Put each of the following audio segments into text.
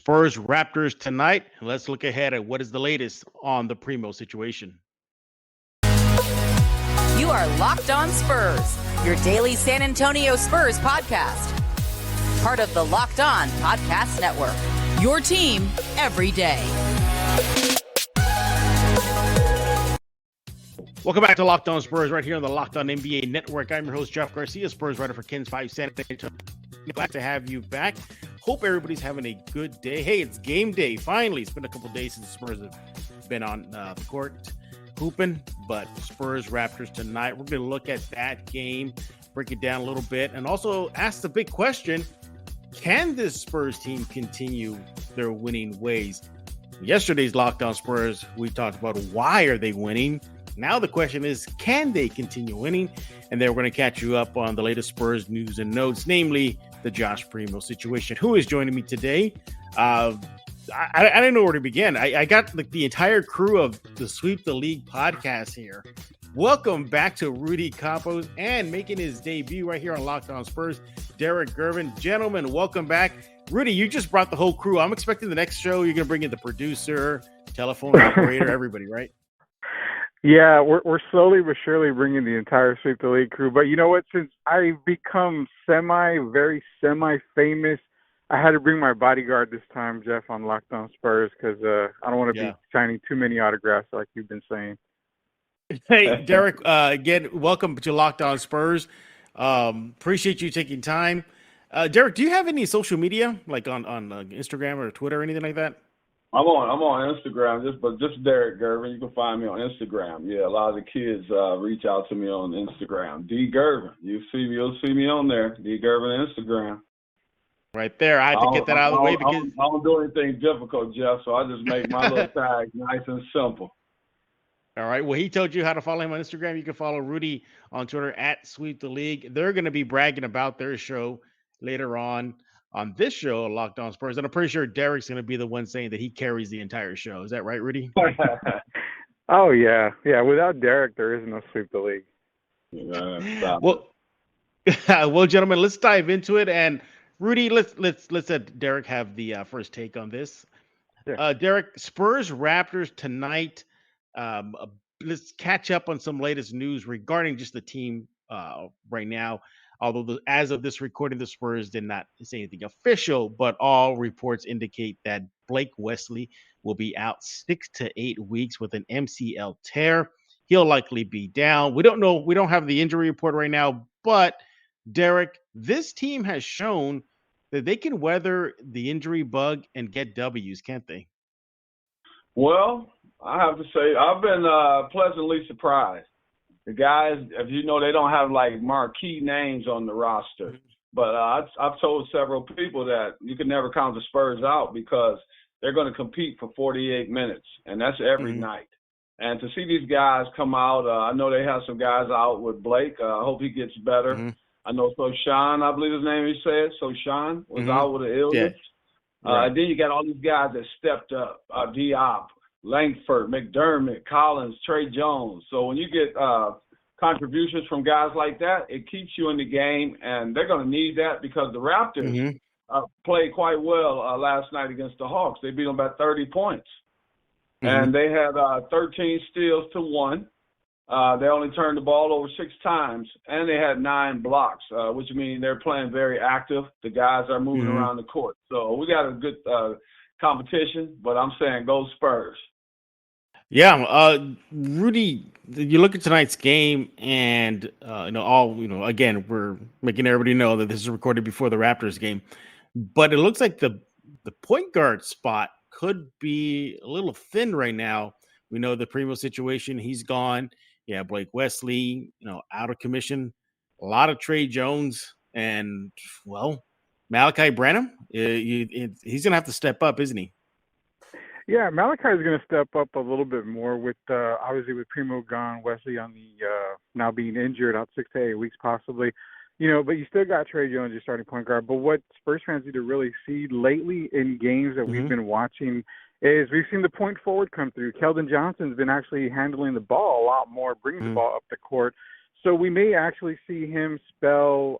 Spurs-Raptors tonight. Let's look ahead at what is the latest on the Primo situation. You are Locked On Spurs, your daily San Antonio Spurs podcast. Part of the Locked On Podcast Network, your team every day. Welcome back to Locked On Spurs right here on the Locked On NBA Network. I'm your host, Jeff Garcia, Spurs writer for Ken's 5 San Antonio. Glad to have you back. Hope everybody's having a good day. Hey, it's game day. Finally, it's been a couple days since the Spurs have been on the court hooping, but Spurs-Raptors tonight. We're going to look at that game, break it down a little bit, and also ask the big question, can this Spurs team continue their winning ways? Yesterday's Locked On Spurs, we talked about why are they winning. Now the question is, can they continue winning? And then we're going to catch you up on the latest Spurs news and notes, namely the Josh Primo situation. Who is joining me today? I didn't know where to begin. I got the entire crew of the Sweep the League podcast here. Welcome back to Rudy, Campos, and making his debut right here on Locked On Spurs, Derrick, Gervin. Gentlemen, welcome back. Rudy, you just brought the whole crew. I'm expecting the next show you're going to bring in the producer, telephone operator, everybody, right? Yeah, we're slowly but surely bringing the entire Sweep the League crew. But you know what? Since I've become very semi-famous, I had to bring my bodyguard this time, Jeff, on Locked On Spurs, because I don't want to be signing too many autographs like you've been saying. Hey, Derrick, again, welcome to Locked On Spurs. Appreciate you taking time. Derrick, do you have any social media, like on Instagram or Twitter or anything like that? I'm on Instagram, just Derrick Gervin. You can find me on Instagram. Yeah, a lot of the kids reach out to me on Instagram. D Gervin. You'll see me on there. D Gervin Instagram. Right there. I had to get that out of the way because I don't do anything difficult, Jeff. So I just make my little tag nice and simple. All right. Well, he told you how to follow him on Instagram. You can follow Rudy on Twitter at Sweep the League. They're going to be bragging about their show later on this show, Locked On Spurs. And I'm pretty sure Derrick's going to be the one saying that he carries the entire show. Is that right, Rudy? Oh, yeah. Yeah, without Derrick, there is no Sweep the League. Well, gentlemen, let's dive into it. And Rudy, let's let Derrick have the first take on this. Yeah. Derrick, Spurs-Raptors tonight. Let's catch up on some latest news regarding just the team right now. Although as of this recording, the Spurs did not say anything official, but all reports indicate that Blake Wesley will be out 6 to 8 weeks with an MCL tear. He'll likely be down. We don't know. We don't have the injury report right now, but Derrick, this team has shown that they can weather the injury bug and get W's, can't they? Well, I have to say I've been pleasantly surprised. The guys, as you know, they don't have like marquee names on the roster. But I've told several people that you can never count the Spurs out because they're going to compete for 48 minutes, and that's every night. And to see these guys come out, I know they have some guys out with Blake. I hope he gets better. I know Soshan, I believe his name he said. Soshan was out with an illness. Yeah. Right. Then you got all these guys that stepped up, Diop, Langford, McDermott, Collins, Trey Jones. So when you get contributions from guys like that, it keeps you in the game, and they're going to need that because the Raptors played quite well last night against the Hawks. They beat them by 30 points. And they had 13 steals to 1. They only turned the ball over 6 times, and they had 9 blocks, which means they're playing very active. The guys are moving around the court. So we got a good competition, but I'm saying go Spurs. Yeah, Rudy, you look at tonight's game, and again, we're making everybody know that this is recorded before the Raptors game, but it looks like the point guard spot could be a little thin right now. We know the Primo situation; he's gone. Yeah, Blake Wesley, out of commission. A lot of Trey Jones, and Malachi Branham. He's gonna have to step up, isn't he? Yeah, Malachi is going to step up a little bit more with obviously with Primo gone, Wesley on the now being injured, out 6 to 8 weeks possibly. But you still got Trey Jones, your starting point guard. But what Spurs fans need to really see lately in games that we've been watching is we've seen the point forward come through. Keldon Johnson's been actually handling the ball a lot more, bringing the ball up the court. So we may actually see him spell,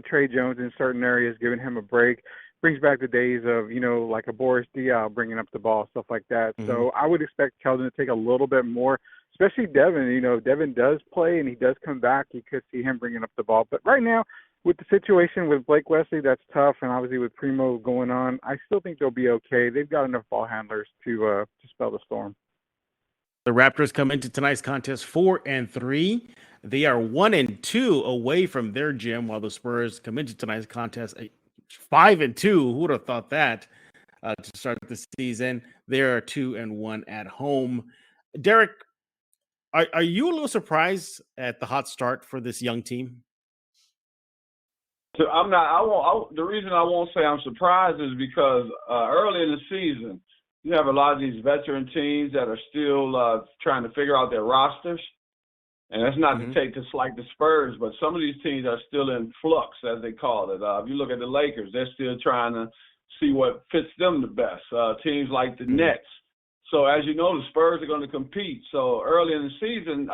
Trey Jones in certain areas, giving him a break. brings back the days of, like a Boris Diaw bringing up the ball, stuff like that. Mm-hmm. So I would expect Keldon to take a little bit more, especially Devin. If Devin does play and he does come back, you could see him bringing up the ball. But right now, with the situation with Blake Wesley, that's tough, and obviously with Primo going on, I still think they'll be okay. They've got enough ball handlers to spell the storm. The Raptors come into tonight's contest 4-3. They are 1-2 away from their gym, while the Spurs come into tonight's contest 5-2. Who would have thought that to start the season? They are 2-1 at home. Derrick, are you a little surprised at the hot start for this young team? So I'm not. The reason I won't say I'm surprised is because early in the season, you have a lot of these veteran teams that are still trying to figure out their rosters. And that's not to take this like the Spurs, but some of these teams are still in flux, as they call it. If you look at the Lakers, they're still trying to see what fits them the best. Teams like the Nets. So as you know, the Spurs are going to compete. So early in the season,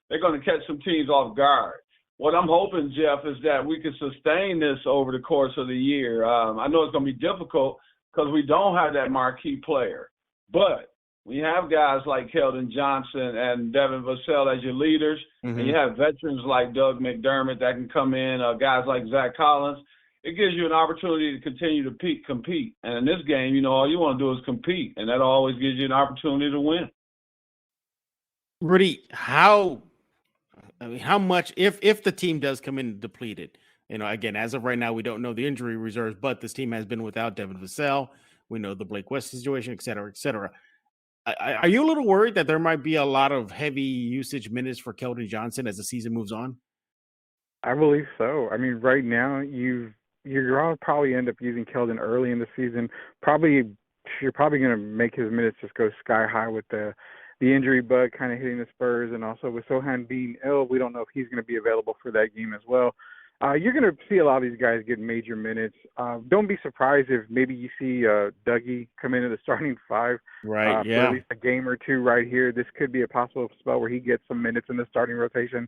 they're going to catch some teams off guard. What I'm hoping, Jeff, is that we can sustain this over the course of the year. I know it's going to be difficult because we don't have that marquee player. But we have guys like Keldon Johnson and Devin Vassell as your leaders, and you have veterans like Doug McDermott that can come in, guys like Zach Collins. It gives you an opportunity to continue to compete. And in this game, all you want to do is compete, and that always gives you an opportunity to win. Rudy, how much, if the team does come in depleted, again, as of right now, we don't know the injury reserves, but this team has been without Devin Vassell. We know the Blake West situation, et cetera, et cetera. Are you a little worried that there might be a lot of heavy usage minutes for Keldon Johnson as the season moves on? I believe so. I mean, right now you're going to probably end up using Keldon early in the season. You're probably going to make his minutes just go sky high with the injury bug kind of hitting the Spurs, and also with Sohan being ill, we don't know if he's going to be available for that game as well. You're going to see a lot of these guys get major minutes. Don't be surprised if maybe you see Dougie come into the starting five for at least a game or two right here. This could be a possible spell where he gets some minutes in the starting rotation.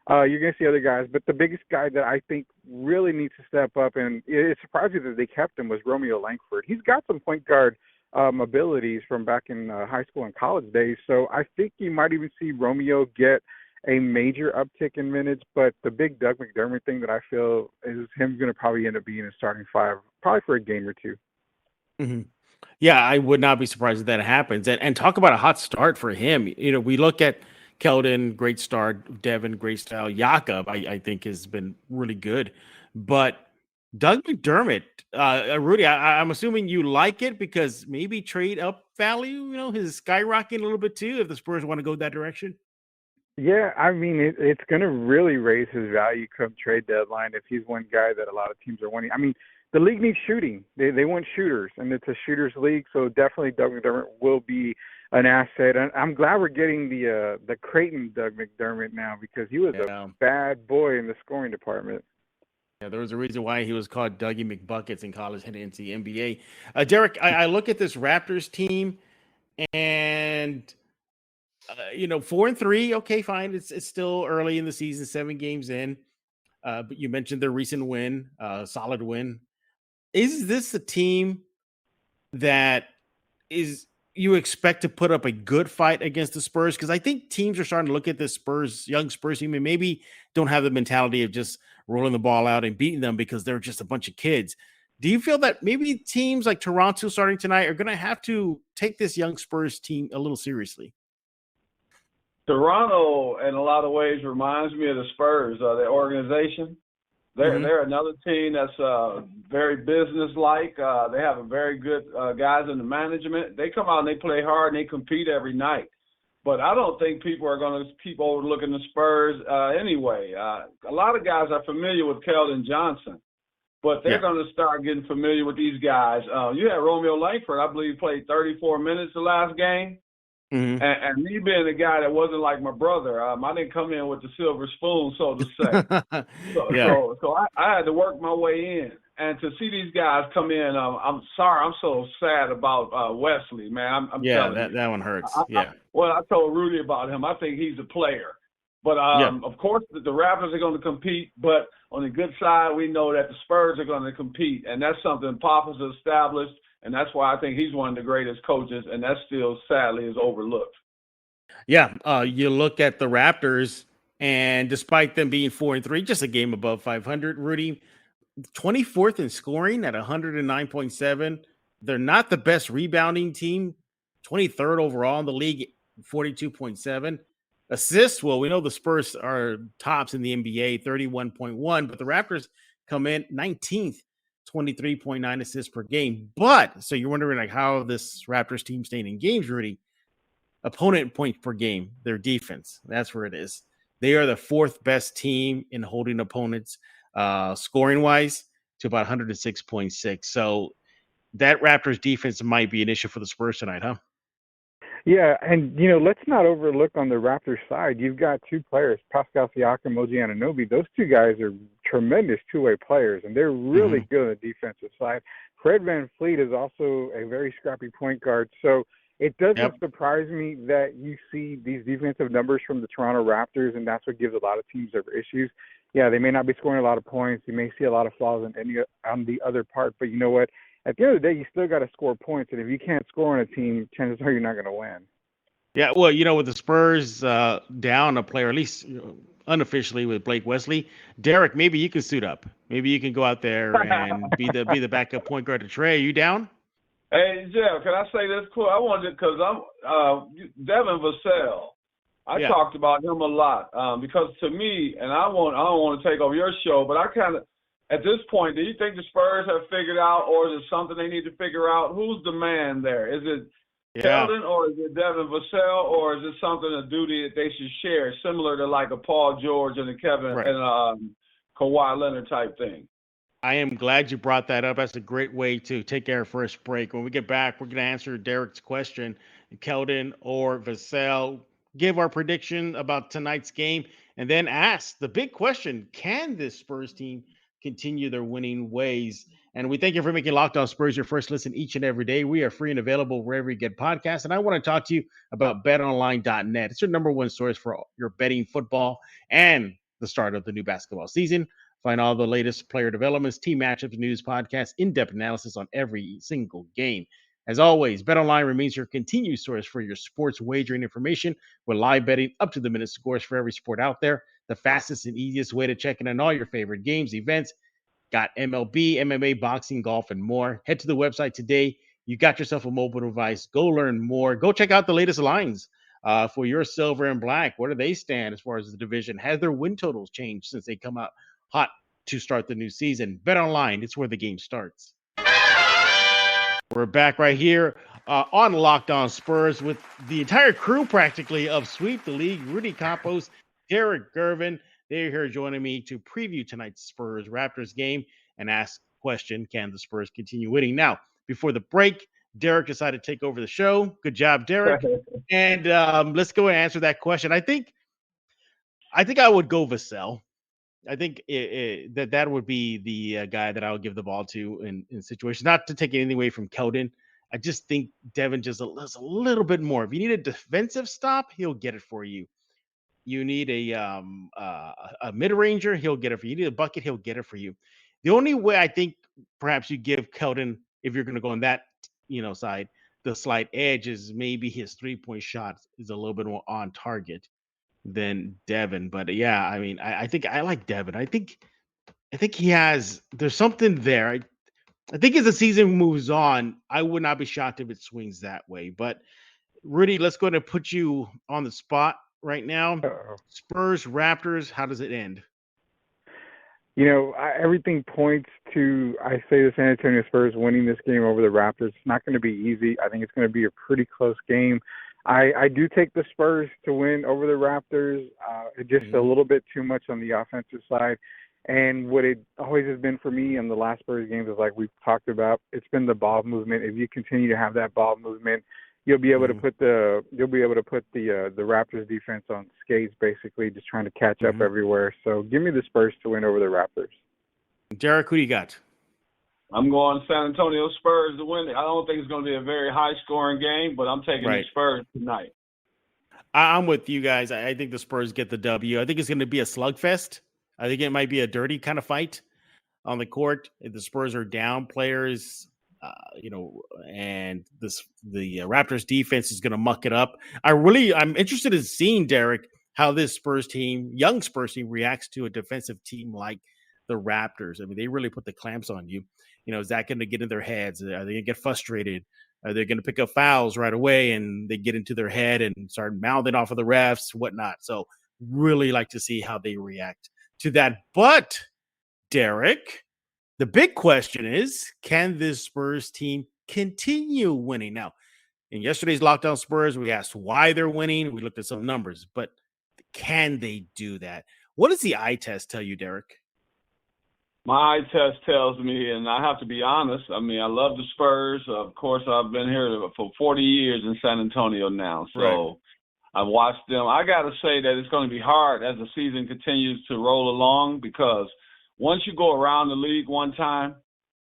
You're going to see other guys, but the biggest guy that I think really needs to step up, and it's surprising that they kept him, was Romeo Langford. He's got some point guard abilities from back in high school and college days, so I think you might even see Romeo get a major uptick in minutes, but the big Doug McDermott thing that I feel is him going to probably end up being a starting five, probably for a game or two. Yeah, I would not be surprised if that happens. And talk about a hot start for him. We look at Keldon, great start, Devin, great style. Jakob, I think, has been really good. But Doug McDermott, Rudy, I'm assuming you like it because maybe trade up value, his skyrocketing a little bit too, if the Spurs want to go that direction. Yeah, I mean, it's going to really raise his value come trade deadline if he's one guy that a lot of teams are wanting. I mean, the league needs shooting. They want shooters, and it's a shooters league, so definitely Doug McDermott will be an asset. And I'm glad we're getting the Creighton Doug McDermott now because he was a bad boy in the scoring department. Yeah, there was a reason why he was called Dougie McBuckets in college heading into the NBA. Derrick, I look at this Raptors team, and 4-3, okay, fine. It's still early in the season, 7 games in. But you mentioned their recent win, solid win. Is this a team that you expect to put up a good fight against the Spurs? Because I think teams are starting to look at this young Spurs team and maybe don't have the mentality of just rolling the ball out and beating them because they're just a bunch of kids. Do you feel that maybe teams like Toronto starting tonight are going to have to take this young Spurs team a little seriously? Toronto, in a lot of ways, reminds me of the Spurs, their organization. They're another team that's very business-like. They have a very good guys in the management. They come out and they play hard and they compete every night. But I don't think people are going to keep overlooking the Spurs anyway. A lot of guys are familiar with Keldon Johnson, but they're going to start getting familiar with these guys. You had Romeo Langford, I believe, played 34 minutes the last game. And me being a guy that wasn't like my brother, I didn't come in with the silver spoon, so to say. So I had to work my way in. And to see these guys come in, I'm sorry, I'm so sad about Wesley, man. I'm telling you. That one hurts. I told Rudy about him. I think he's a player. But, of course, the Raptors are going to compete. But on the good side, we know that the Spurs are going to compete. And that's something Pop has established. And that's why I think he's one of the greatest coaches. And that still, sadly, is overlooked. Yeah, you look at the Raptors, and despite them being 4-3, just a game above 500, Rudy, 24th in scoring at 109.7. They're not the best rebounding team, 23rd overall in the league, 42.7. Assists, well, we know the Spurs are tops in the NBA, 31.1, but the Raptors come in 19th, 23.9 assists per game. But, so you're wondering like how this Raptors team staying in games, Rudy. Opponent points per game, their defense. That's where it is. They are the fourth best team in holding opponents scoring wise to about 106.6. So that Raptors defense might be an issue for the Spurs tonight, huh? Yeah, and, let's not overlook on the Raptors side, you've got two players, Pascal Siakam, OG Anunoby. Those two guys are tremendous two-way players, and they're really good on the defensive side. Fred VanVleet is also a very scrappy point guard. So it doesn't surprise me that you see these defensive numbers from the Toronto Raptors, and that's what gives a lot of teams their issues. Yeah, they may not be scoring a lot of points. You may see a lot of flaws on the other part, but you know what? At the end of the day, you still got to score points, and if you can't score on a team, chances are you're not going to win. Yeah, well, with the Spurs down a player, at least unofficially with Blake Wesley, Derrick, maybe you can suit up. Maybe you can go out there and be the backup point guard to Trey. Are you down? Hey, Jeff, can I say this quick? I wanted, because I'm Devin Vassell. I talked about him a lot because to me, and I don't want to take over your show, but I kind of, at this point, do you think the Spurs have figured out, or is it something they need to figure out? Who's the man there? Is it Keldon, or is it Devin Vassell, or is it something, a duty that they should share, similar to like a Paul George and a Kevin and Kawhi Leonard type thing? I am glad you brought that up. That's a great way to take our first break. When we get back, we're going to answer Derrick's question, Keldon or Vassell, give our prediction about tonight's game, and then ask the big question, can this Spurs team continue their winning ways? And we thank you for making Locked On Spurs your first listen each and every day. We are free and available wherever you get podcasts. And I want to talk to you about betonline.net. It's your number one source for your betting, football, and the start of the new basketball season. Find all the latest player developments, team matchups, news, podcasts, in-depth analysis on every single game. As always, BetOnline remains your continued source for your sports wagering information with live betting, up-to-the-minute scores for every sport out there. The fastest and easiest way to check in on all your favorite games, events. Got MLB, MMA, boxing, golf, and more. Head to the website today. You got yourself a mobile device. Go learn more. Go check out the latest lines for your silver and black. Where do they stand as far as the division? Has their win totals changed since they come out hot to start the new season? Bet online. It's where the game starts. We're back right here on Locked On Spurs with the entire crew practically of Sweep the League. Rudy Campos, Derrick Gervin. They're here joining me to preview tonight's Spurs-Raptors game and ask the question, can the Spurs continue winning? Now, before the break, Derrick decided to take over the show. Good job, Derrick. And let's go and answer that question. I think I would go Vassell. I think that would be the guy that I would give the ball to in situations. Not to take anything away from Keldon. I just think Devin just does a little bit more. If you need a defensive stop, he'll get it for you. You need a mid-ranger, he'll get it for you. You need a bucket, he'll get it for you. The only way I think perhaps you give Keldon, if you're going to go on that side, the slight edge is maybe his three-point shot is a little bit more on target than Devin. But yeah, I mean, I think I like Devin. I think there's something there. I think as the season moves on, I would not be shocked if it swings that way. But Rudy, let's go ahead and put you on the spot right now. Spurs, Raptors, how does it end? Everything points to, I say, the San Antonio Spurs winning this game over the Raptors. It's not going to be easy. I think it's going to be a pretty close game. I do take the Spurs to win over the Raptors. Just a little bit too much on the offensive side. And what it always has been for me in the last Spurs games is, like we've talked about, it's been the ball movement. If you continue to have that ball movement, you'll be able to put the Raptors defense on skates, basically, just trying to catch up everywhere. So give me the Spurs to win over the Raptors. Derrick, who do you got? I'm going San Antonio Spurs to win. I don't think it's going to be a very high-scoring game, but I'm taking the Spurs tonight. I'm with you guys. I think the Spurs get the W. I think it's going to be a slugfest. I think it might be a dirty kind of fight on the court. If the Spurs are down players, and the Raptors defense is going to muck it up. I'm interested in seeing, Derrick, how this young Spurs team, reacts to a defensive team like the Raptors. I mean, they really put the clamps on you. Is that going to get in their heads? Are they going to get frustrated? Are they going to pick up fouls right away and they get into their head and start mouthing off of the refs, whatnot? So really like to see how they react to that. But, Derrick, the big question is, can this Spurs team continue winning? Now, in yesterday's Locked On Spurs, we asked why they're winning. We looked at some numbers, but can they do that? What does the eye test tell you, Derrick? My eye test tells me, and I have to be honest, I mean, I love the Spurs. Of course, I've been here for 40 years in San Antonio now. So right. I've watched them. I got to say that it's going to be hard as the season continues to roll along, because once you go around the league one time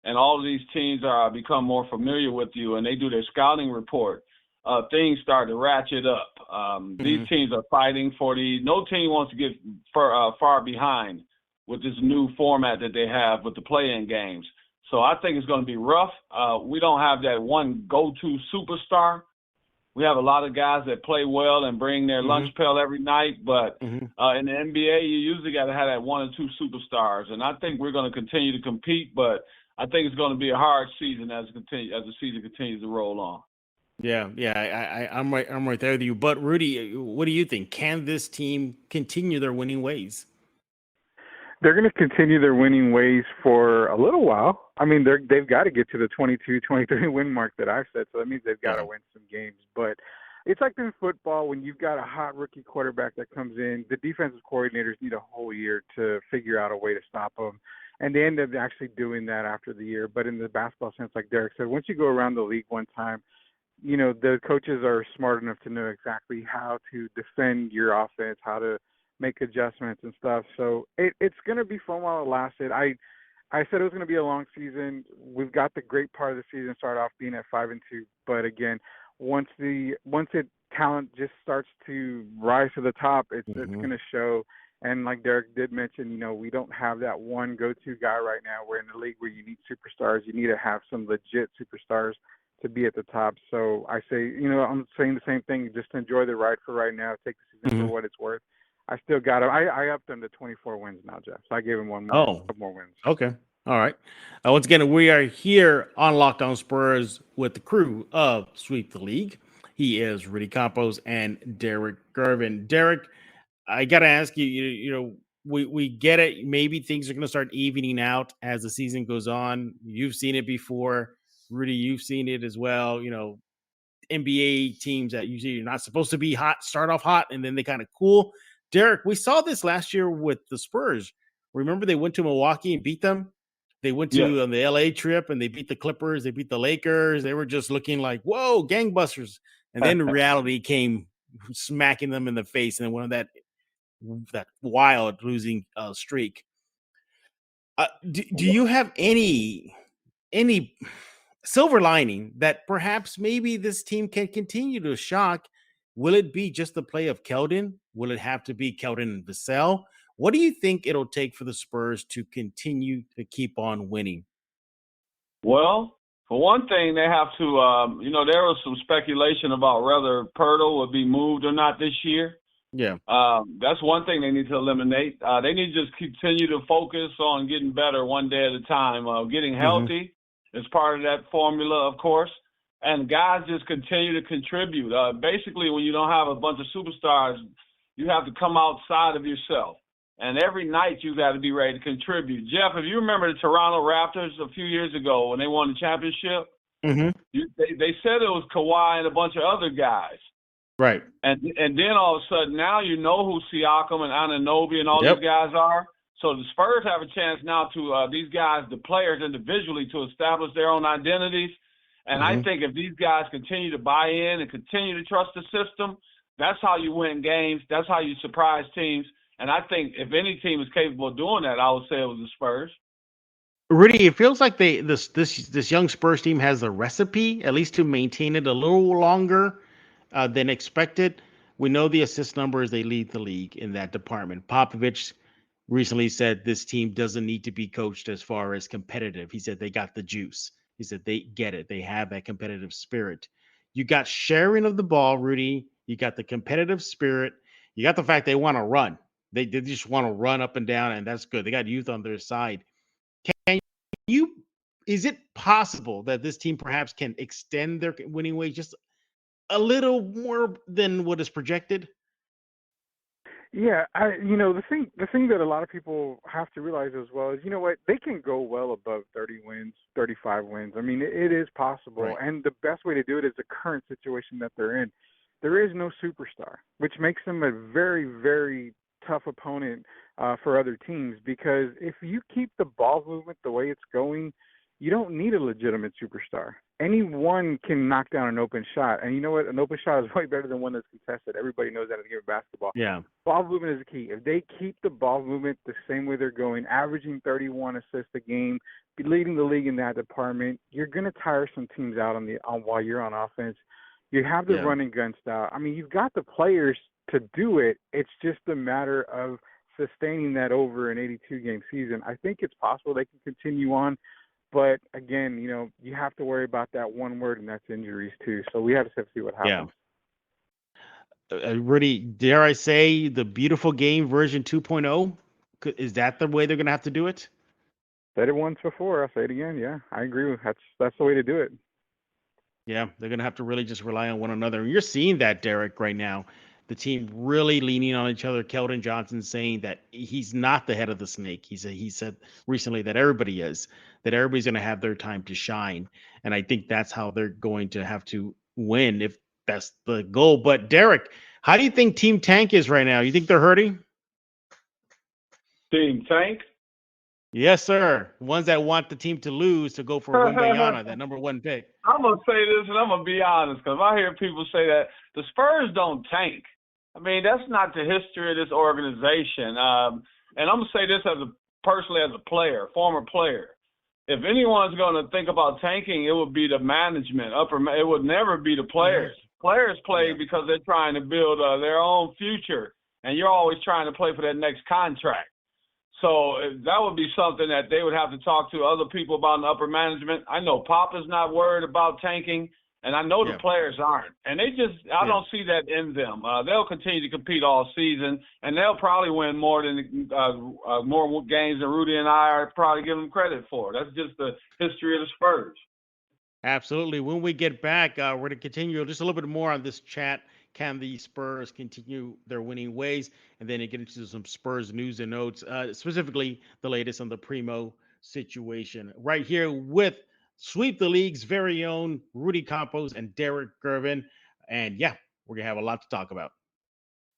and all of these teams become more familiar with you and they do their scouting report, things start to ratchet up. These teams are fighting for no team wants to get far behind with this new format that they have with the play-in games. So I think it's going to be rough. We don't have that one go-to superstar. We have a lot of guys that play well and bring their lunch pail every night, but in the NBA, you usually got to have that one or two superstars. And I think we're going to continue to compete, but I think it's going to be a hard season as the season continues to roll on. Yeah, I'm right there with you. But Rudy, what do you think? Can this team continue their winning ways? They're going to continue their winning ways for a little while. I mean, they've got to get to the 22, 23 win mark that I've said, so that means they've got to win some games. But it's like in football, when you've got a hot rookie quarterback that comes in, the defensive coordinators need a whole year to figure out a way to stop them. And they end up actually doing that after the year. But in the basketball sense, like Derrick said, once you go around the league one time, the coaches are smart enough to know exactly how to defend your offense, how to make adjustments and stuff. So it's going to be fun while it lasted. I said it was going to be a long season. We've got the great part of the season start off being at 5-2, but again, once talent just starts to rise to the top, it's going to show. And like Derrick did mention, we don't have that one go-to guy right now. We're in a league where you need superstars. You need to have some legit superstars to be at the top. So I say, I'm saying the same thing. Just enjoy the ride for right now. Take the season for what it's worth. I still got him. I upped him to 24 wins now, Jeff. So I gave him one more wins. Okay. All right. Once again, we are here on Locked On Spurs with the crew of Sweep the League. He is Rudy Campos and Derrick Gervin. Derrick, I got to ask you, we get it. Maybe things are going to start evening out as the season goes on. You've seen it before. Rudy, you've seen it as well. NBA teams that usually you're not supposed to be hot, start off hot, and then they kind of cool. Derrick, we saw this last year with the Spurs. Remember they went to Milwaukee and beat them? They went to on the LA trip and they beat the Clippers. They beat the Lakers. They were just looking like, whoa, gangbusters. And then reality came smacking them in the face and then one of that wild losing streak. Do you have any silver lining that perhaps maybe this team can continue to shock? Will it be just the play of Keldon? Will it have to be Keldon and Vassell? What do you think it'll take for the Spurs to continue to keep on winning? Well, for one thing, they have to, there was some speculation about whether Pirtle would be moved or not this year. Yeah. That's one thing they need to eliminate. They need to just continue to focus on getting better one day at a time. Getting healthy is part of that formula, of course. And guys just continue to contribute. Basically, when you don't have a bunch of superstars, you have to come outside of yourself. And every night you got to be ready to contribute. Jeff, if you remember the Toronto Raptors a few years ago when they won the championship, they said it was Kawhi and a bunch of other guys. Right. And then all of a sudden now you know who Siakam and Anunoby and all these guys are. So the Spurs have a chance now to these guys, the players individually, to establish their own identities. And I think if these guys continue to buy in and continue to trust the system, that's how you win games. That's how you surprise teams. And I think if any team is capable of doing that, I would say it was the Spurs. Rudy, it feels like this young Spurs team has a recipe, at least to maintain it a little longer than expected. We know the assist numbers, they lead the league in that department. Popovich recently said this team doesn't need to be coached as far as competitive. He said they got the juice. He said they get it. They have that competitive spirit. You got sharing of the ball, Rudy. You got the competitive spirit. You got the fact they want to run. They just want to run up and down, and that's good. They got youth on their side. Can you? Is it possible that this team perhaps can extend their winning ways just a little more than what is projected? Yeah, the thing that a lot of people have to realize as well is, you know what, they can go well above 30 wins, 35 wins. I mean, it is possible, Right. and the best way to do it is the current situation that they're in. There is no superstar, which makes them a very, very tough opponent for other teams, because if you keep the ball movement the way it's going, you don't need a legitimate superstar. Anyone can knock down an open shot, and you know what? An open shot is way better than one that's contested. Everybody knows that in the game of basketball. Yeah. Ball movement is the key. If they keep the ball movement the same way they're going, averaging 31 assists a game, leading the league in that department, you're going to tire some teams out on while you're on offense. You have the run and gun style. I mean, you've got the players to do it. It's just a matter of sustaining that over an 82-game season. I think it's possible they can continue on. But again, you have to worry about that one word, and that's injuries too. So we have to see what happens. Yeah. Rudy, dare I say the beautiful game version 2.0? Is that the way they're going to have to do it? Said it once before. I'll say it again. Yeah, I agree with that's the way to do it. Yeah, they're going to have to really just rely on one another. And you're seeing that, Derrick, right now. The team really leaning on each other. Keldon Johnson saying that he's not the head of the snake. He said recently that everybody is, that everybody's going to have their time to shine. And I think that's how they're going to have to win if that's the goal. But Derrick, how do you think Team Tank is right now? You think they're hurting? Team Tank? Yes, sir. Ones that want the team to lose to go for Wembanyama, that number one pick. I'm going to say this, and I'm going to be honest, because I hear people say that the Spurs don't tank. I mean, that's not the history of this organization. And I'm going to say this personally as a player, former player. If anyone's going to think about tanking, it would be the management. It would never be the players. Players play because they're trying to build their own future, and you're always trying to play for that next contract. So that would be something that they would have to talk to other people about in the upper management. I know Pop is not worried about tanking, and I know the players aren't. And I don't see that in them. They'll continue to compete all season, and they'll probably win more games than Rudy and I are probably giving them credit for. That's just the history of the Spurs. Absolutely. When we get back, we're going to continue just a little bit more on this chat. Can the Spurs continue their winning ways? And then get into some Spurs news and notes, specifically the latest on the Primo situation. Right here with Sweep the League's very own Rudy Campos and Derrick Gervin. And yeah, we're going to have a lot to talk about.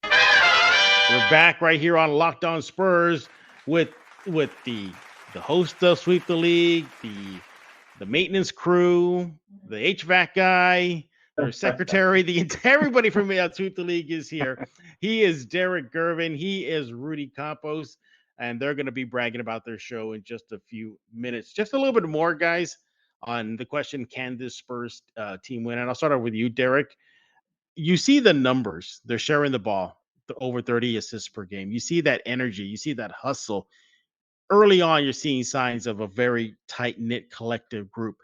We're back right here on Locked On Spurs with the host of Sweep the League, the maintenance crew, the HVAC guy, their secretary, everybody from Sweep the League is here. He is Derrick Gervin. He is Rudy Campos, and they're going to be bragging about their show in just a few minutes. Just a little bit more, guys, on the question, can this Spurs team win? And I'll start off with you, Derrick. You see the numbers. They're sharing the ball, over 30 assists per game. You see that energy. You see that hustle. Early on, you're seeing signs of a very tight-knit collective group.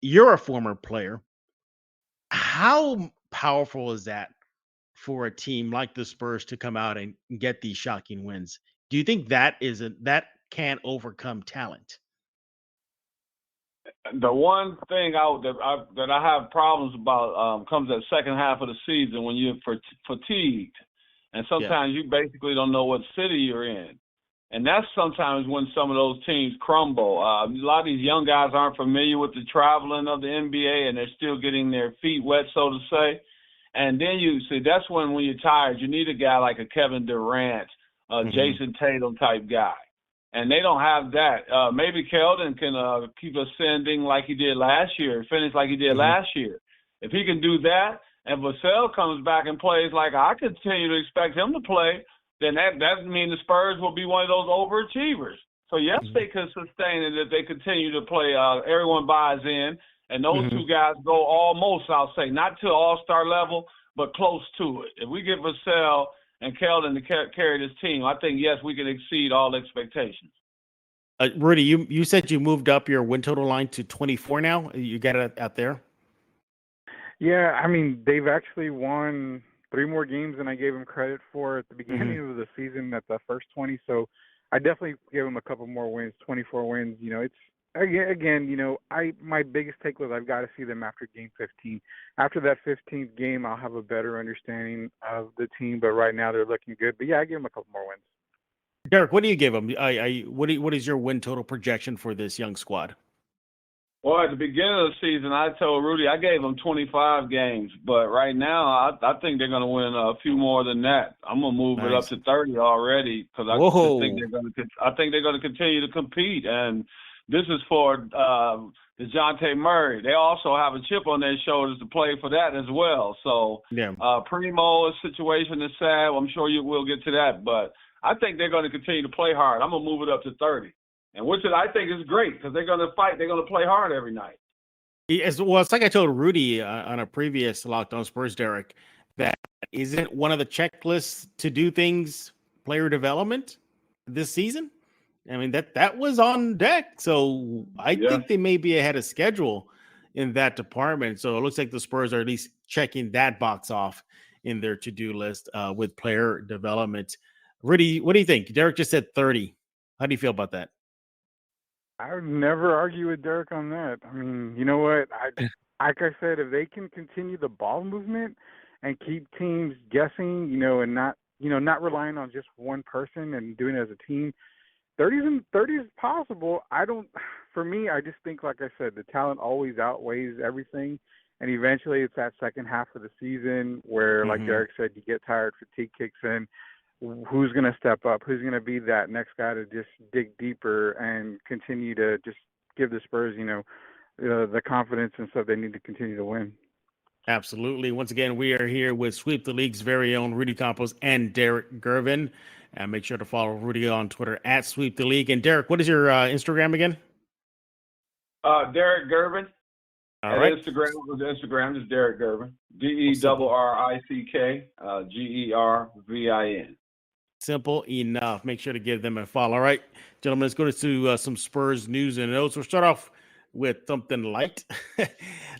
You're a former player. How powerful is that for a team like the Spurs to come out and get these shocking wins? Do you think that can overcome talent? The one thing that I have problems about comes at second half of the season when you're fatigued, and sometimes you basically don't know what city you're in. And that's sometimes when some of those teams crumble. A lot of these young guys aren't familiar with the traveling of the NBA, and they're still getting their feet wet, so to say. And then you see that's when you're tired, you need a guy like a Kevin Durant, Jason Tatum type guy. And they don't have that. Maybe Keldon can keep ascending like he did last year, finish like he did last year. If he can do that, and Vassell comes back and plays like I continue to expect him to play, then that means the Spurs will be one of those overachievers. So, yes, they can sustain it if they continue to play. Everyone buys in, and those two guys go almost, I'll say, not to all-star level, but close to it. If we get Vassell and Keldon to carry this team, I think, yes, we can exceed all expectations. Rudy, you said you moved up your win total line to 24 now. You got it out there? Yeah, I mean, they've actually won 3 more games than I gave them credit for at the beginning of the season at the first 20. So I definitely give them a couple more wins, 24 wins. You know, it's again, you know, my biggest take was I've got to see them after game 15. After that 15th game, I'll have a better understanding of the team. But right now they're looking good. But yeah, I give them a couple more wins. Derrick, what do you give them? What is your win total projection for this young squad? Well, at the beginning of the season, I told Rudy I gave them 25 games, but right now I think they're going to win a few more than that. I'm going to move it up to 30 already because I think they're going to continue to compete, and this is for DeJounte Murray. They also have a chip on their shoulders to play for that as well. So Primo's situation is sad. I'm sure we'll get to that, but I think they're going to continue to play hard. I'm going to move it up to 30. And which I think is great because they're going to fight. They're going to play hard every night. Well, it's like I told Rudy on a previous Locked On Spurs, Derrick, that isn't one of the checklists to do things player development this season. I mean, that was on deck. So I think they may be ahead of schedule in that department. So it looks like the Spurs are at least checking that box off in their to-do list with player development. Rudy, what do you think? Derrick just said 30. How do you feel about that? I would never argue with Derrick on that. I mean, you know what? Like I said, if they can continue the ball movement and keep teams guessing, you know, and not relying on just one person and doing it as a team, 30 is possible. For me, I just think, like I said, the talent always outweighs everything. And eventually it's that second half of the season where, like Derrick said, you get tired, fatigue kicks in. Who's going to step up? Who's going to be that next guy to just dig deeper and continue to just give the Spurs, you know, the confidence and stuff they need to continue to win? Absolutely. Once again, we are here with Sweep the League's very own Rudy Campos and Derrick Gervin. And make sure to follow Rudy on Twitter at Sweep the League. And Derrick, what is your Instagram again? Derrick Gervin. All right. Instagram is Derrick Gervin. DERRICK GERVIN. Simple enough. Make sure to give them a follow. All right, gentlemen, let's go to some Spurs news and notes. We'll start off with something light.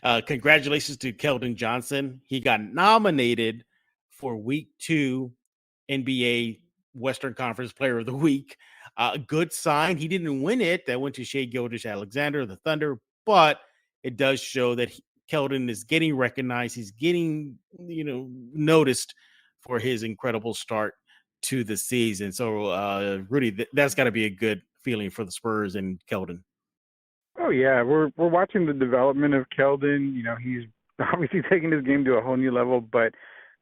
Congratulations to Keldon Johnson. He got nominated for Week 2 NBA Western Conference Player of the Week. Good sign. He didn't win it. That went to Shai Gilgeous-Alexander, the Thunder, but it does show that Keldon is getting recognized. He's getting, noticed for his incredible start to the season. So, Rudy, that's got to be a good feeling for the Spurs and Keldon. Oh yeah, we're watching the development of Keldon. You know, he's obviously taking his game to a whole new level. But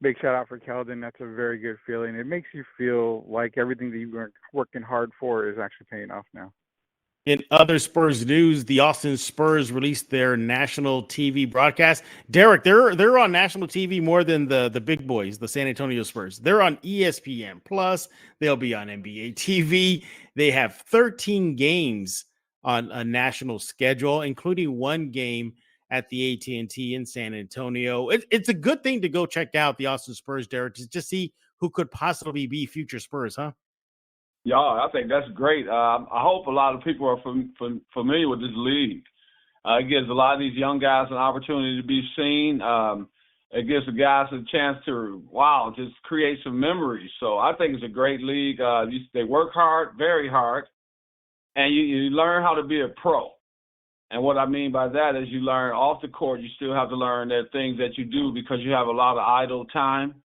big shout out for Keldon. That's a very good feeling. It makes you feel like everything that you were working hard for is actually paying off now. In other Spurs news, the Austin Spurs released their national TV broadcast. Derrick, they're on national TV more than the big boys, the San Antonio Spurs. They're on ESPN Plus. They'll be on NBA TV. They have 13 games on a national schedule, including one game at the AT&T in San Antonio. It's a good thing to go check out the Austin Spurs, Derrick, to just see who could possibly be future Spurs, huh? Yeah, I think that's great. I hope a lot of people are familiar with this league. It gives a lot of these young guys an opportunity to be seen. It gives the guys a chance to, just create some memories. So I think it's a great league. They work hard, very hard, and you learn how to be a pro. And what I mean by that is you learn off the court. You still have to learn that things that you do because you have a lot of idle time.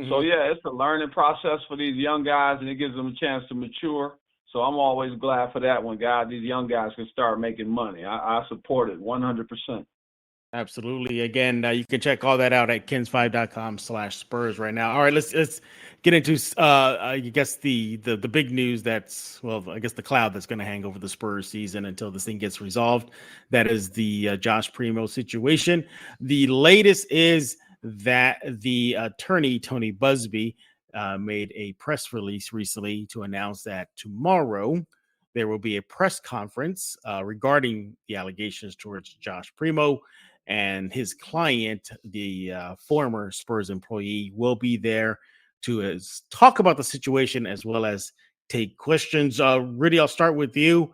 So, yeah, it's a learning process for these young guys, and it gives them a chance to mature. So I'm always glad for that when these young guys can start making money. I support it 100%. Absolutely. Again, you can check all that out at kens5.com/Spurs right now. All right, let's get into, I guess, the big news the cloud that's going to hang over the Spurs season until this thing gets resolved. That is the Josh Primo situation. The latest is that the attorney, Tony Busby, made a press release recently to announce that tomorrow there will be a press conference regarding the allegations towards Josh Primo. and his client, the former Spurs employee, will be there to talk about the situation as well as take questions. Rudy, I'll start with you.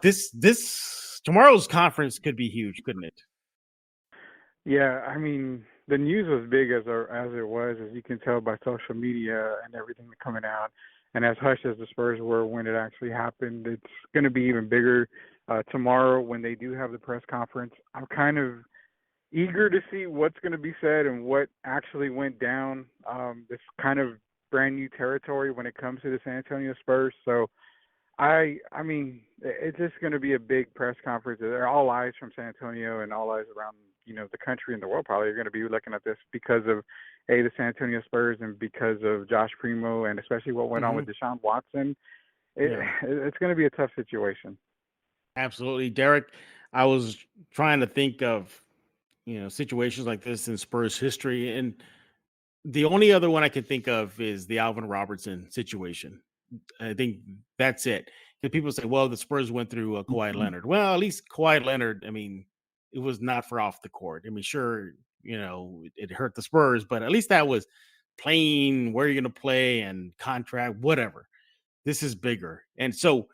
This tomorrow's conference could be huge, couldn't it? Yeah, I mean, the news was big as it was, as you can tell by social media and everything coming out. And as hush as the Spurs were when it actually happened, it's going to be even bigger tomorrow when they do have the press conference. I'm kind of eager to see what's going to be said and what actually went down. This kind of brand new territory when it comes to the San Antonio Spurs. So I mean, it's just going to be a big press conference. All eyes from San Antonio and all eyes around, the country and the world probably are going to be looking at this because of the San Antonio Spurs and because of Josh Primo and especially what went on with Deshaun Watson. It's going to be a tough situation. Absolutely, Derrick. I was trying to think of situations like this in Spurs history, and the only other one I can think of is the Alvin Robertson situation. I think that's it. Because people say, well, the Spurs went through Kawhi Leonard. Well, at least Kawhi Leonard, I mean, it was not for off the court. I mean, sure, it hurt the Spurs, but at least that was playing, where you're going to play and contract, whatever. This is bigger. And so,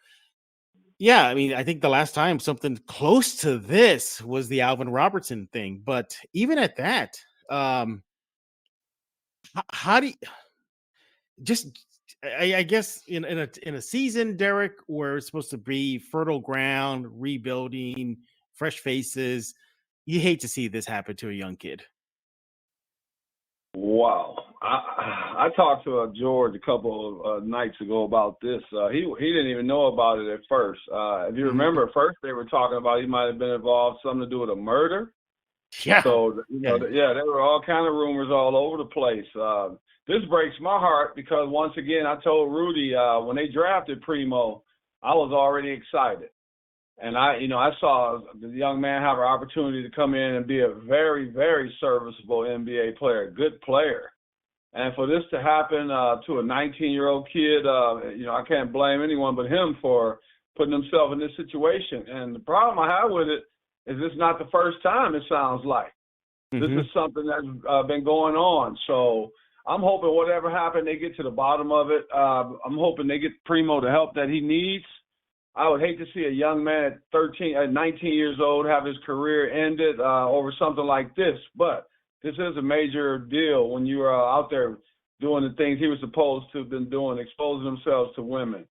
yeah, I mean, I think the last time something close to this was the Alvin Robertson thing. But even at that, how do you just I guess in a season, Derrick, where it's supposed to be fertile ground, rebuilding, fresh faces, you hate to see this happen to a young kid. Wow. I talked to George a couple of nights ago about this. He didn't even know about it at first. If you remember, at first they were talking about he might have been involved, something to do with a murder. Yeah. So, there were all kind of rumors all over the place. This breaks my heart because, once again, I told Rudy when they drafted Primo, I was already excited. And I saw the young man have an opportunity to come in and be a very, very serviceable NBA player, good player. And for this to happen to a 19-year-old kid, I can't blame anyone but him for putting himself in this situation. And the problem I have with it is it's not the first time, it sounds like. This is something that's been going on. So I'm hoping whatever happened, they get to the bottom of it. I'm hoping they get Primo the help that he needs. I would hate to see a young man at 19 years old have his career ended over something like this. But this is a major deal when you are out there doing the things he was supposed to have been doing, exposing themselves to women.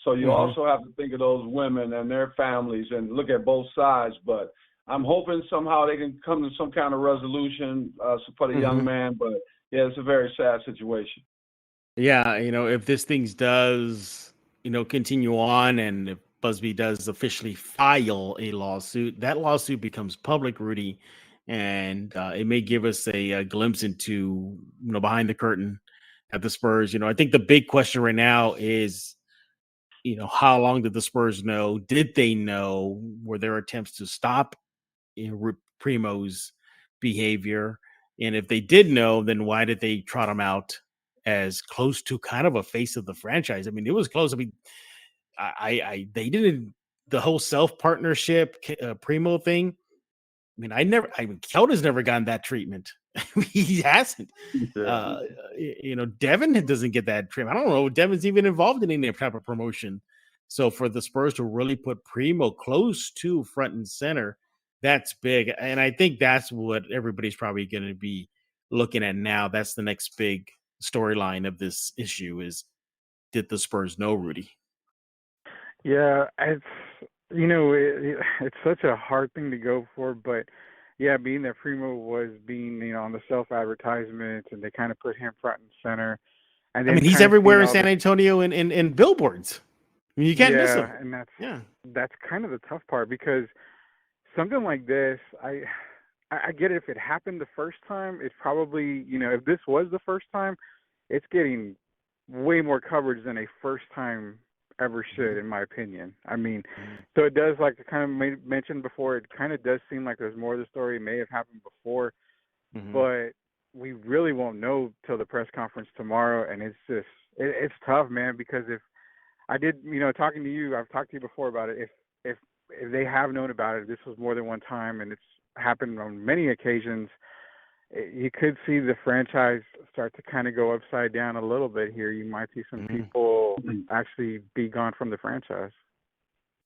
So you also have to think of those women and their families and look at both sides. But I'm hoping somehow they can come to some kind of resolution for the young man. But, yeah, it's a very sad situation. Yeah, if this thing does, continue on, and if Busby does officially file a lawsuit, that lawsuit becomes public, Rudy, and it may give us a glimpse into, behind the curtain at the Spurs. I think the big question right now is, how long did the Spurs know? Did they know? Were there attempts to stop Primo's behavior? And if they did know, then why did they trot him out as close to kind of a face of the franchise? I mean, it was close. I mean, they didn't, the whole self partnership Primo thing. I mean, Kelda's never gotten that treatment. He hasn't. Devin doesn't get that treatment. I don't know if Devin's even involved in any type of promotion. So for the Spurs to really put Primo close to front and center, that's big. And I think that's what everybody's probably going to be looking at now. That's the next big storyline of this issue is, did the Spurs know, Rudy? Yeah, it's such a hard thing to go for, but yeah, being that Primo was being, on the self-advertisements and they kind of put him front and center. And then he's everywhere in San Antonio in billboards. I mean, you can't miss him. And that's kind of the tough part because something like this, I get it. If it happened the first time, it's probably, if this was the first time, it's getting way more coverage than a first time ever should, in my opinion. I mean, so it does, like I kind of mentioned before, it kind of does seem like there's more of the story. It may have happened before, but we really won't know till the press conference tomorrow. And it's just, it's tough, man, because if I did, talking to you, I've talked to you before about it. If they have known about it, this was more than one time, and it's happened on many occasions, you could see the franchise start to kind of go upside down a little bit here. You might see some people actually be gone from the franchise.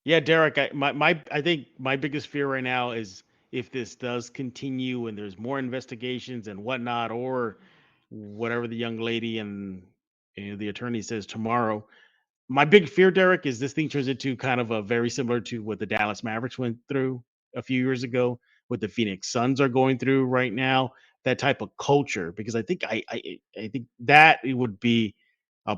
Yeah, Derrick, I think my biggest fear right now is if this does continue and there's more investigations and whatnot, or whatever the young lady and the attorney says tomorrow. My big fear, Derrick, is this thing turns into kind of a very similar to what the Dallas Mavericks went through a few years ago, what the Phoenix Suns are going through right now, that type of culture, because I think that it would be a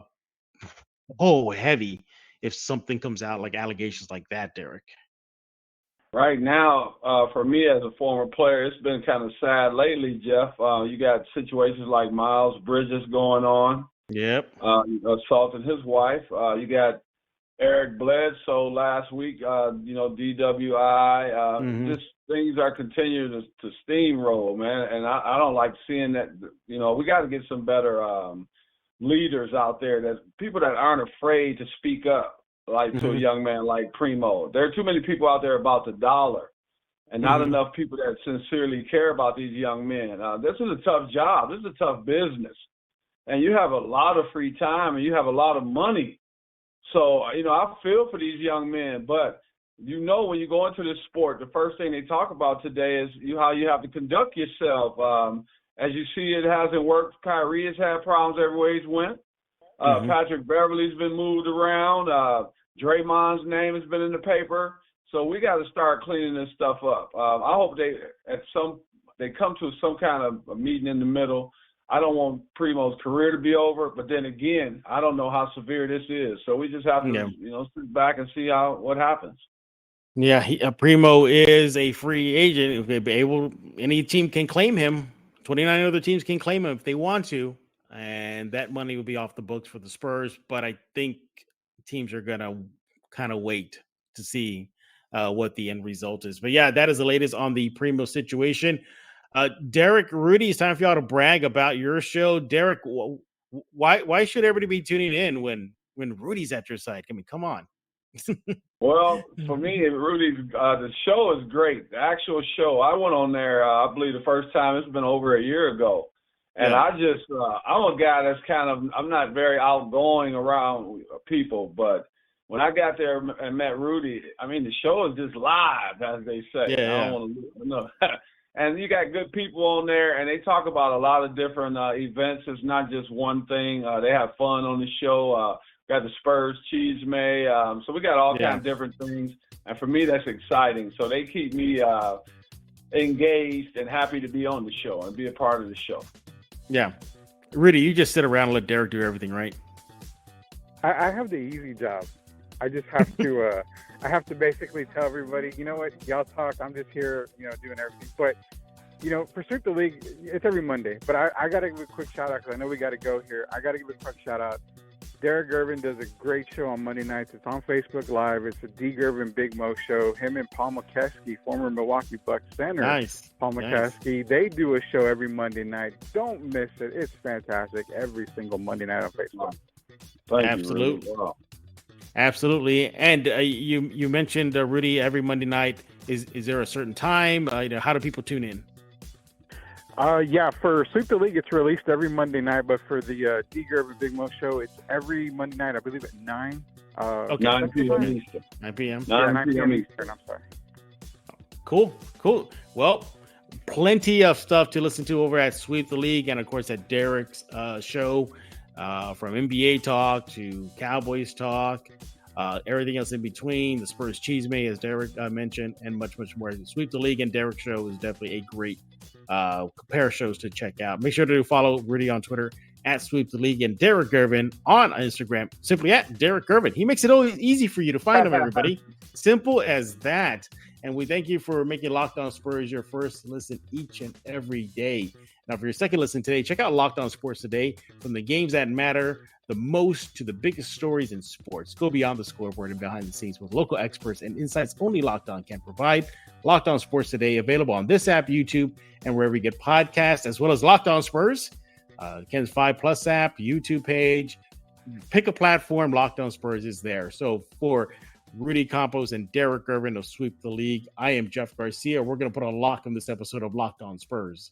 heavy if something comes out like allegations like that, Derrick. Right now, for me as a former player, it's been kind of sad lately, Jeff. You got situations like Miles Bridges going on. Yep. Assaulting his wife. You got Eric Bledsoe last week, DWI. Just things are continuing to steamroll, man. And I don't like seeing that. We got to get some better leaders out there, that people that aren't afraid to speak up, like to a young man like Primo. There are too many people out there about the dollar and not enough people that sincerely care about these young men. This is a tough job. This is a tough business. And you have a lot of free time and you have a lot of money. So, I feel for these young men. But, when you go into this sport, the first thing they talk about today is how you have to conduct yourself. As you see, it hasn't worked. Kyrie has had problems everywhere he's went. Patrick Beverly's been moved around. Draymond's name has been in the paper. So we got to start cleaning this stuff up. I hope they come to some kind of a meeting in the middle. I don't want Primo's career to be over, but then again, I don't know how severe this is. So we just have to, sit back and see what happens. Yeah, Primo is a free agent. Any team can claim him. 29 other teams can claim him if they want to, and that money will be off the books for the Spurs. But I think teams are going to kind of wait to see what the end result is. But yeah, that is the latest on the Primo situation. Derrick, Rudy, it's time for y'all to brag about your show. Derrick, why should everybody be tuning in when Rudy's at your side? I mean, come on. Well, for me, Rudy, the show is great. The actual show, I went on there, I believe the first time, it's been over a year ago. And I'm a guy that's I'm not very outgoing around people, but when I got there and met Rudy, I mean, the show is just live, as they say. Yeah. I don't want to know. And you got good people on there, and they talk about a lot of different events. It's not just one thing. They have fun on the show. Got the Spurs cheese may. So we got all kinds of different things. And for me, that's exciting. So they keep me engaged and happy to be on the show and be a part of the show. Yeah. Rudy, you just sit around and let Derrick do everything, right? I have the easy job. I just have to I have to basically tell everybody, you know what, y'all talk, I'm just here, doing everything. But, for Sweep the League, it's every Monday. But I got to give a quick shout-out because I know we got to go here. I got to give a quick shout-out. Derrick Gervin does a great show on Monday nights. It's on Facebook Live. It's a D. Gervin Big Mo show. Him and Paul McCaskey, former Milwaukee Bucks center. Nice. Paul McCaskey. They do a show every Monday night. Don't miss it. It's fantastic. Every single Monday night on Facebook. Absolutely. Wow. Absolutely. And you mentioned Rudy every Monday night. Is there a certain time? How do people tune in? For Sweep the League, it's released every Monday night, but for the D. Gervin Big Mo show, it's every Monday night, I believe at 9. 9 p.m. Eastern. 9 p.m. 9 p.m. Eastern, I'm sorry. Cool. Well, plenty of stuff to listen to over at Sweep the League and, of course, at Derrick's show, from NBA talk to Cowboys talk, everything else in between, the Spurs cheese may, as Derrick mentioned, and much, much more. The Sweep the League and Derrick's show is definitely a great pair of shows to check out. Make sure to follow Rudy on Twitter at Sweep the League and Derrick Gervin on Instagram, simply at Derrick Gervin. He makes it always easy for you to find him, everybody. Simple as that. And we thank you for making Locked On Spurs your first listen each and every day. Now, for your second listen today, check out Locked On Sports Today. From the games that matter the most to the biggest stories in sports, go beyond the scoreboard and behind the scenes with local experts and insights only Locked On can provide. Locked On Sports Today, available on this app, YouTube, and wherever you get podcasts, as well as Locked On Spurs, Ken's 5 Plus app, YouTube page. Pick a platform, Locked On Spurs is there. So for Rudy, Campos, and Derrick Gervin to sweep the league. I am Jeff Garcia. We're going to put a lock on this episode of Locked On Spurs.